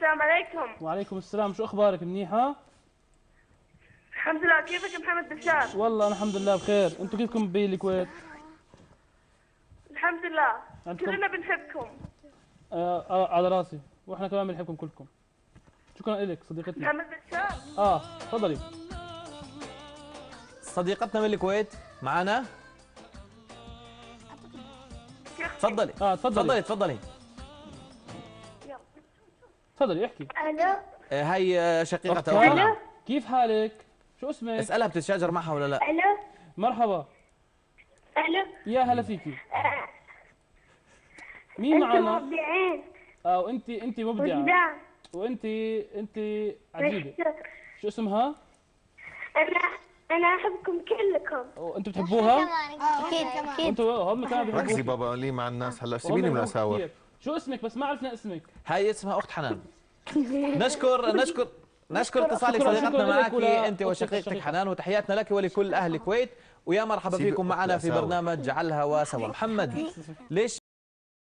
السلام عليكم. وعليكم السلام، شو اخبارك؟ منيحه؟ الحمد لله، كيفك محمد بشار؟ والله انا الحمد لله بخير. انتم كيفكم بالكويت؟ الحمد لله، عندكم؟ كلنا بنحبكم. على راسي، واحنا كمان بنحبكم كلكم. شكرا لك صديقتنا. محمد بشار. تفضلي. صديقتنا من الكويت معنا. تفضلي. تفضلي تفضلي. يلا. تفضلي احكي. الو. هي شقيقة أختها. أختنا. كيف حالك؟ شو اسمك؟ اسألها بتتشاجر معها ولا لا؟ الو. مرحبا. الو. يا هلا فيكي. مين معنا؟ مبدعين. وانت مبدعة. وجدان. وانت عجيبة. شو اسمها؟ انا احبكم كلكم. وانتوا بتحبوها؟ اكيد اكيد. وانتوا هم كمان ركزي بيحبوها. بابا لي مع الناس هلا سيبيني من اساور. شو اسمك؟ بس ما عرفنا اسمك. هاي اسمها أخت حنان. نشكر اتصالك صديقتنا شكراً لك معك أنت وشقيقتك حنان، وتحياتنا لك ولكل أهل الكويت، ويا مرحبا فيكم معنا في برنامج جعلها وسوا. محمد، ليش